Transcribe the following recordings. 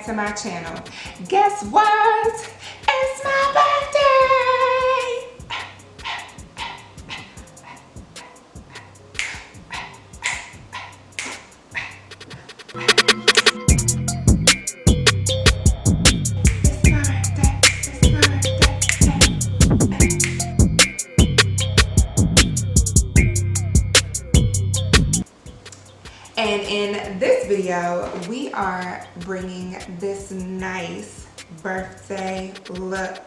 to my channel. Guess what? It's my birthday! And in this video, we are bringing this nice birthday look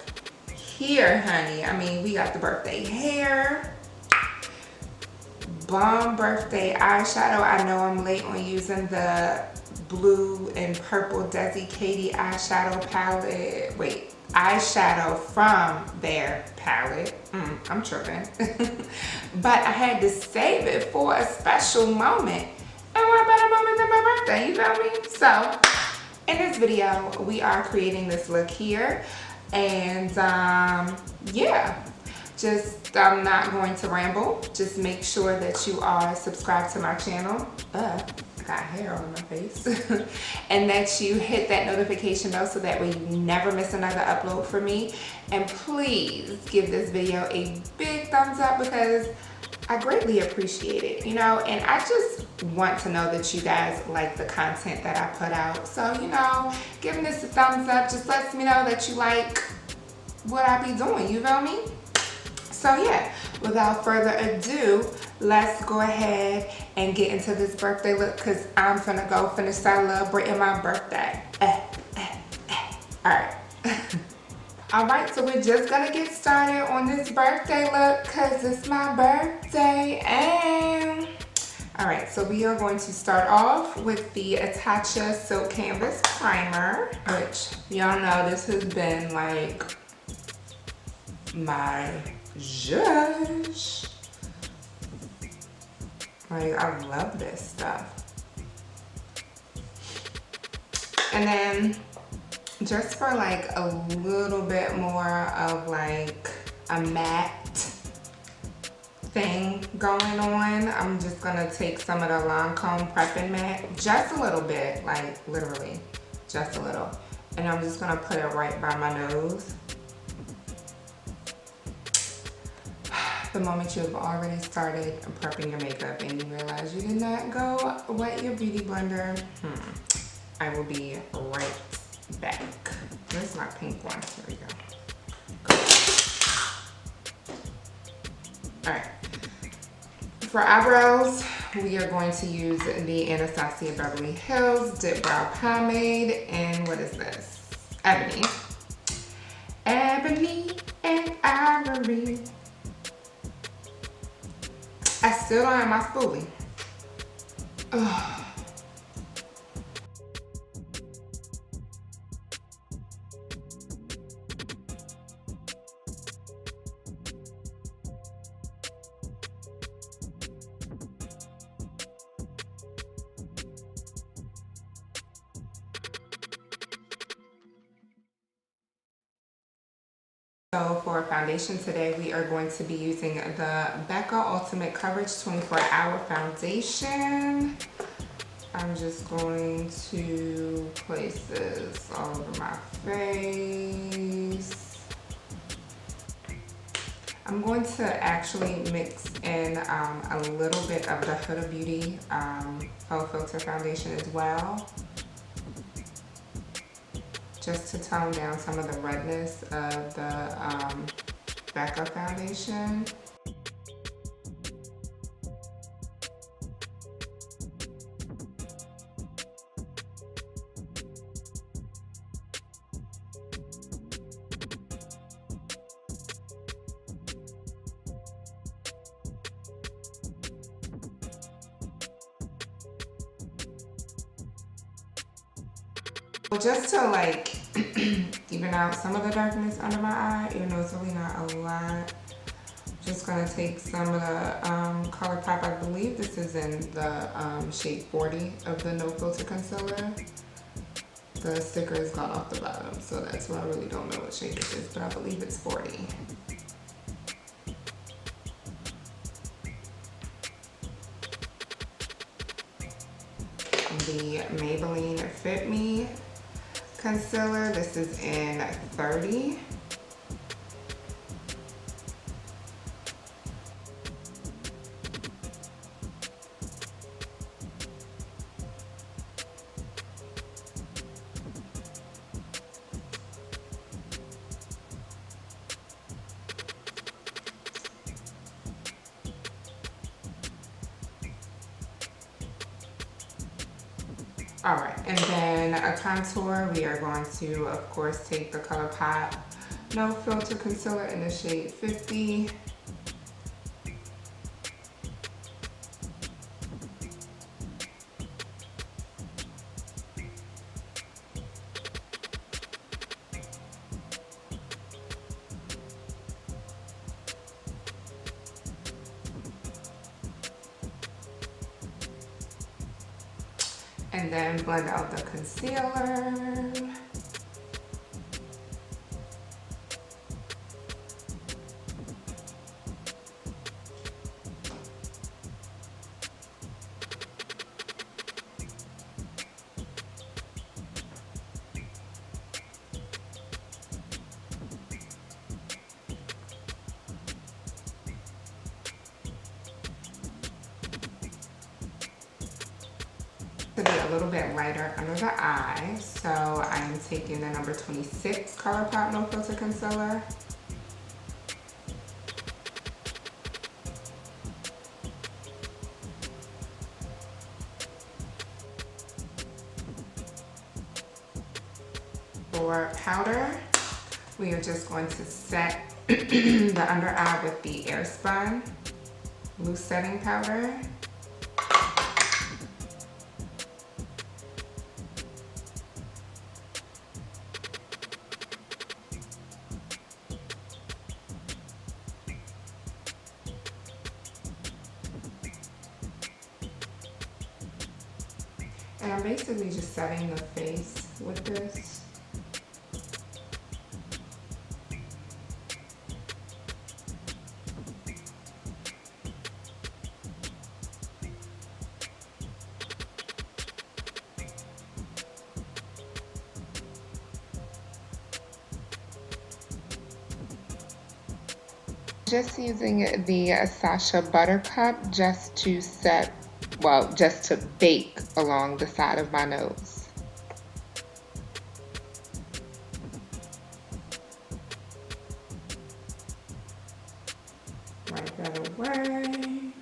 here, honey. I mean, we got the birthday hair, bomb birthday eyeshadow. I know I'm late on using the blue and purple Desi Katie eyeshadow palette. Wait, eyeshadow from their palette. I'm tripping. But I had to save it for a special moment. And what better moment than my birthday, you feel me? So, in this video, we are creating this look here. And, yeah. Just, I'm not going to ramble. Just make sure that you are subscribed to my channel. I got hair on my face. And that you hit that notification bell so that way you never miss another upload from me. And please give this video a big thumbs up because I greatly appreciate it, you know, and I just want to know that you guys like the content that I put out. So, you know, giving this a thumbs up just lets me know that you like what I be doing, you feel me? So yeah, without further ado, let's go ahead and get into this birthday look because I'm finna go finish celebrating my birthday. All right. Alright, so we're just gonna get started on this birthday look because it's my birthday. And alright, so we are going to start off with the Tatcha Silk Canvas Primer, which y'all know this has been like my zhuzh. Like, I love this stuff. And then just for like a little bit more of like a matte thing going on, I'm just gonna take some of the Lancome Prepping Matte, just a little bit, like literally just a little, and I'm just gonna put it right by my nose. The moment you have already started prepping your makeup and you realize you did not go wet your beauty blender, I will be right back. Where's my pink one? Here we go. Alright. For eyebrows, we are going to use the Anastasia Beverly Hills Dip Brow Pomade. And what is this? Ebony. Ebony and Ivory. I still don't have my spoolie. Ugh. So for foundation today, we are going to be using the Becca Ultimate Coverage 24-Hour Foundation. I'm just going to place this all over my face. I'm going to actually mix in a little bit of the Huda Beauty Faux Filter Foundation as well, just to tone down some of the redness of the Becca foundation. Just to like even out some of the darkness under my eye, even though it's really not a lot. Just gonna take some of the ColourPop. I believe this is in the shade 40 of the No Filter Concealer. The sticker is gone off the bottom, so that's why I really don't know what shade this is, but I believe it's 40. The Maybelline Fit Me concealer. This is in 30. All right, and then a contour, we are going to, of course, take the ColourPop No Filter Concealer in the shade 50. And then blend out the concealer. To be a little bit lighter under the eye, so I'm taking the number 26 ColourPop No Filter Concealer. For powder, we are just going to set the under eye with the Airspun loose setting powder. And I'm basically just setting the face with this. Just using the Sasha Buttercup just to set, well, just to bake along the side of my nose. Wipe that away.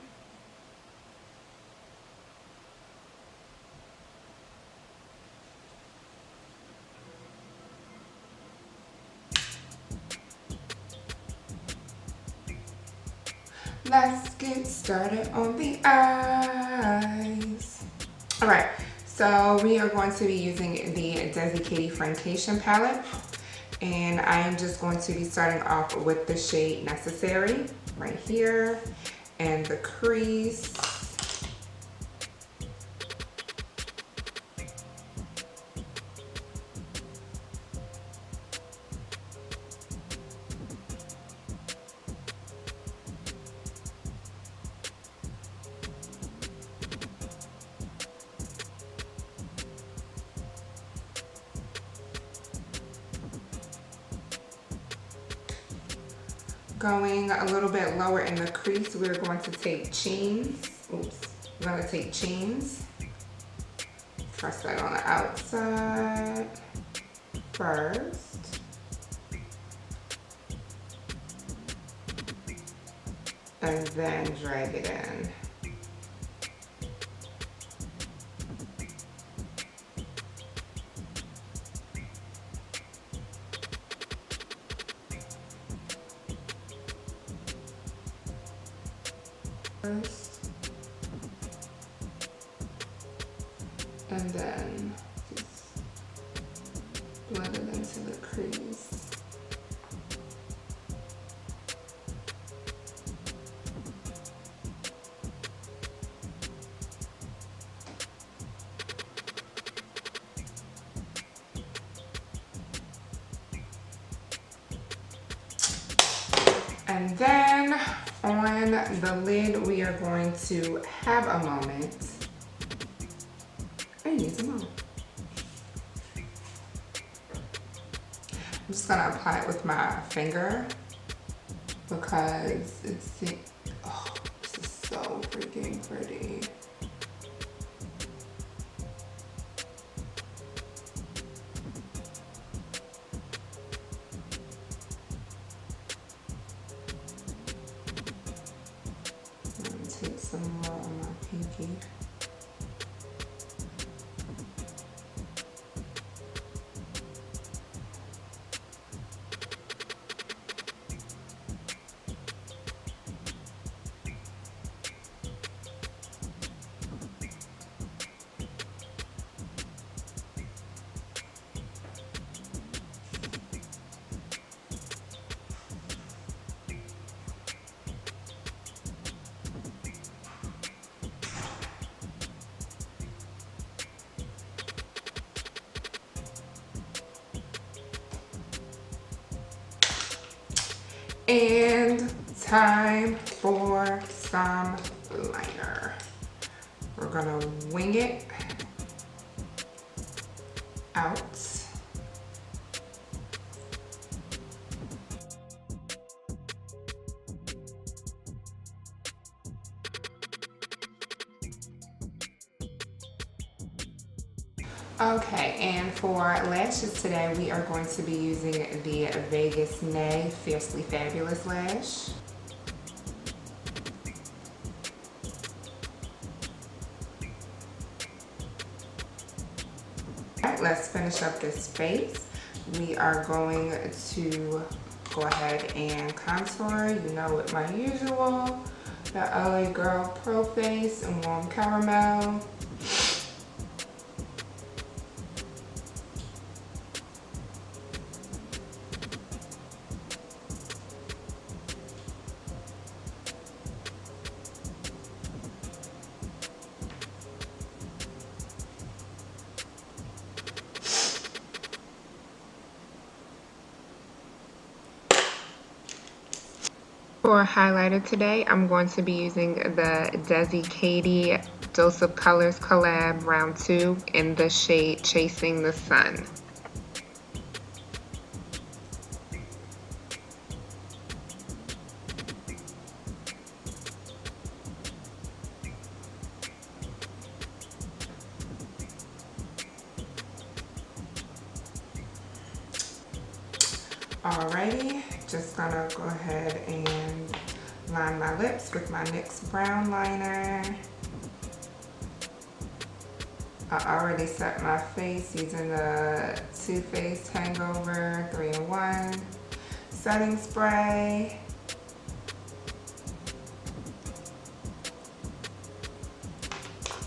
Let's get started on the eyes. All right, so we are going to be using the Desi Katy Francation palette, and I am just going to be starting off with the shade Necessary right here and the crease. Going a little bit lower in the crease, we're going to take Cheens. Oops. We're going to take Cheens. Press that on the outside first. And then drag it in. And then just blend it into the crease. And then on the lid, we are going to have a moment and use a moment. just gonna apply it with my finger because it's, oh, this is so freaking pretty. I'm gonna take some more on my pinky. And time for some liner. We're gonna wing it out. Okay, and for lashes today, we are going to be using the Vegas Nay Fiercely Fabulous Lash. All right, let's finish up this face. We are going to go ahead and contour, you know, with my usual, the LA Girl Pro Face and Warm Caramel. For highlighter today, I'm going to be using the Desi Katie Dose of Colors Collab Round 2 in the shade Chasing the Sun. Alrighty, just gonna go ahead and line my lips with my NYX brown liner. I already set my face using the Too Faced Hangover 3-in-1 setting spray.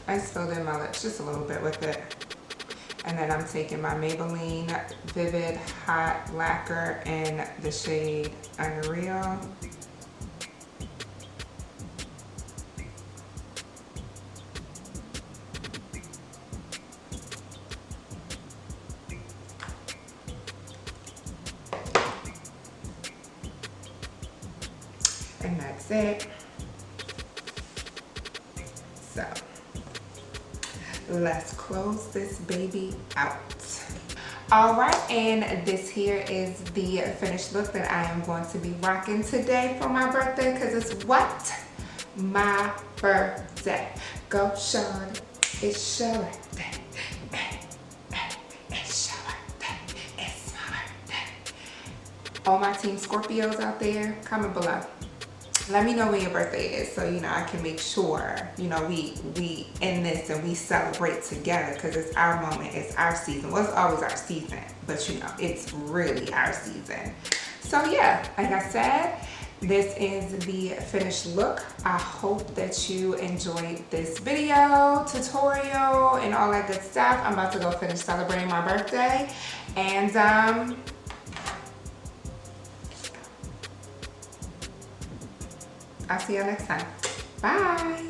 I just filled in my lips just a little bit with it. And then I'm taking my Maybelline Vivid Hot Lacquer in the shade Unreal. And that's it. So let's close this baby out. All right, and this here is the finished look that I am going to be rocking today for my birthday, because it's what? My birthday. Go Sean, it's your birthday. It's your birthday, it's my birthday. All my team Scorpios out there, comment below. Let me know when your birthday is, so you know I can make sure, you know, we in this and we celebrate together, because it's our moment, it's our season. Well, it's always our season, but you know, it's really our season. So yeah, like I said, this is the finished look. I hope that you enjoyed this video, tutorial, and all that good stuff. I'm about to go finish celebrating my birthday, and I'll see you next time. Bye.